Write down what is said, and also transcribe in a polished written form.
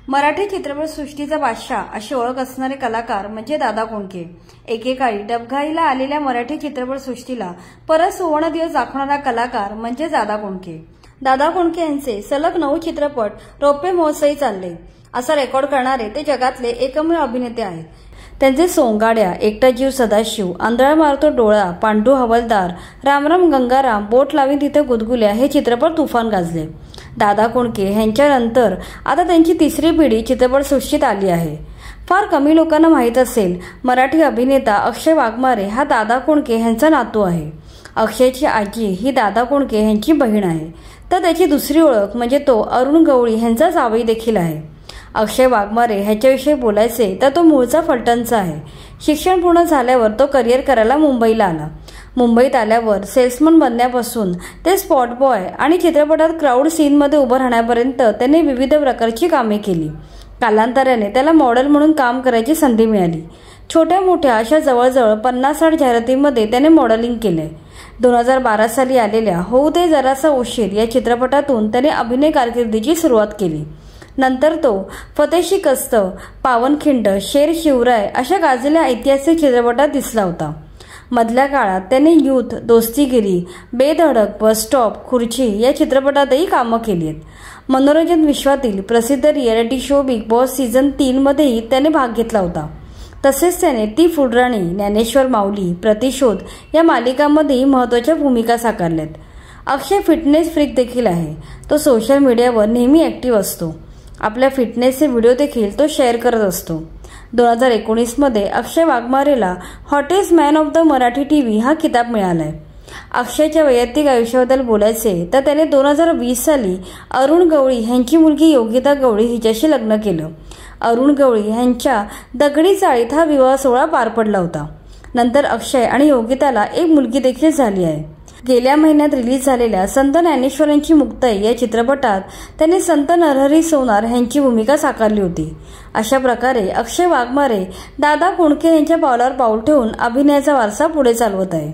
मराठी चित्रपटसृष्टीचा बादशाह अशी ओळख असणारे कलाकार म्हणजे दादा कोंडके। एकेकाळी डबघाईला आलेल्या मराठी चित्रपटसृष्टीला परत सुवर्ण दिवस दाखवणारा कलाकार म्हणजे दादा कोंडके। दादा कोंडके यांचे सलग 9 चित्रपट रौप्य महोत्सवी चालले असा रेकॉर्ड करणारे ते जगातले एकमेव अभिनेते आहेत। त्यांचे सोंगाड्या, एकटा जीव सदाशिव, आंधळा मारतो डोळा, पांडू हवालदार, रामराम गंगाराम, बोट लावीन तिथे गुदगुल्या हे चित्रपट तुफान गाजले। दादा कोंडके यांच्यानंतर आता त्यांची तिसरी पिढी चित्रपटसृष्टीत आली आहे। फार कमी लोकांना माहीत असेल, मराठी अभिनेता अक्षय वाघमारे हा दादा कोंडके यांचा नातू आहे। अक्षयची आजी ही दादा कोंडके यांची बहीण आहे, तर त्याची दुसरी ओळख म्हणजे तो अरुण गवळी यांचा जावई देखील आहे। अक्षय वाघमारे ह्याच्याविषयी बोलायचे तर तो मूळचा फलटणचा आहे। शिक्षण पूर्ण झाल्यावर तो करिअर करायला मुंबईला आला। मुंबईत आल्यावर सेल्समन बनण्यापासून ते स्पॉट बॉय आणि चित्रपटात क्राऊड सीनमध्ये उभं राहण्यापर्यंत त्याने विविध प्रकारची कामे केली। कालांतराने त्याला मॉडेल म्हणून काम करायची संधी मिळाली। छोट्या मोठ्या अशा जवळजवळ 50-60 जाहिरातींमध्ये त्याने मॉडेलिंग केले। 2012 साली आलेल्या होऊ दे जरासा उशीर या चित्रपटातून त्याने अभिनय कारकिर्दीची सुरुवात केली। नंतर तो फतेशी कस्त, पावनखिंड, शेर शिवराय अशा गाजलेल्या ऐतिहासिक चित्रपटात दिसला होता। मधल्या काळात त्याने युथ, दोस्तीगिरी, बेधडक, बस स्टॉप, खुर्ची या चित्रपटातही कामं केली आहेत। मनोरंजन विश्वातील प्रसिद्ध reality show big boss season 3 मध्येही त्याने भाग घेतला होता। तसेच त्याने ती फुलराणी, ज्ञानेश्वर माऊली, प्रतिशोध या मालिकांमध्येही महत्त्वाच्या भूमिका साकारल्यात। अक्षय फिटनेस फ्रीक देखील आहे। तो सोशल मीडियावर नेहमी ॲक्टिव्ह असतो। आपल्या फिटनेसचे व्हिडिओ देखील तो शेअर करत असतो। 2019 मध्ये अक्षय वाघमारेला hottest man of the Marathi TV हा किताब मिळालाय। अक्षयच्या वैयक्तिक आयुष्याबद्दल बोलायचे तर त्याने 2020 साली अरुण गवळी यांची मुलगी योगिता गवळी हिच्याशी लग्न केलं। अरुण गवळी यांच्या दगडी चाळीत हा विवाह सोहळा पार पडला होता। नंतर अक्षय आणि योगिताला एक मुलगी देखील झाली आहे। गेल्या महिन्यात रिलीज झालेल्या संत ज्ञानेश्वरांची मुक्ताई या चित्रपटात त्यांनी संत नरहरी सोनार यांची भूमिका साकारली होती। अशा प्रकारे अक्षय वाघमारे दादा कोंडके यांच्या पावलावर पाऊल ठेवून अभिनयाचा वारसा पुढे चालवत आहे।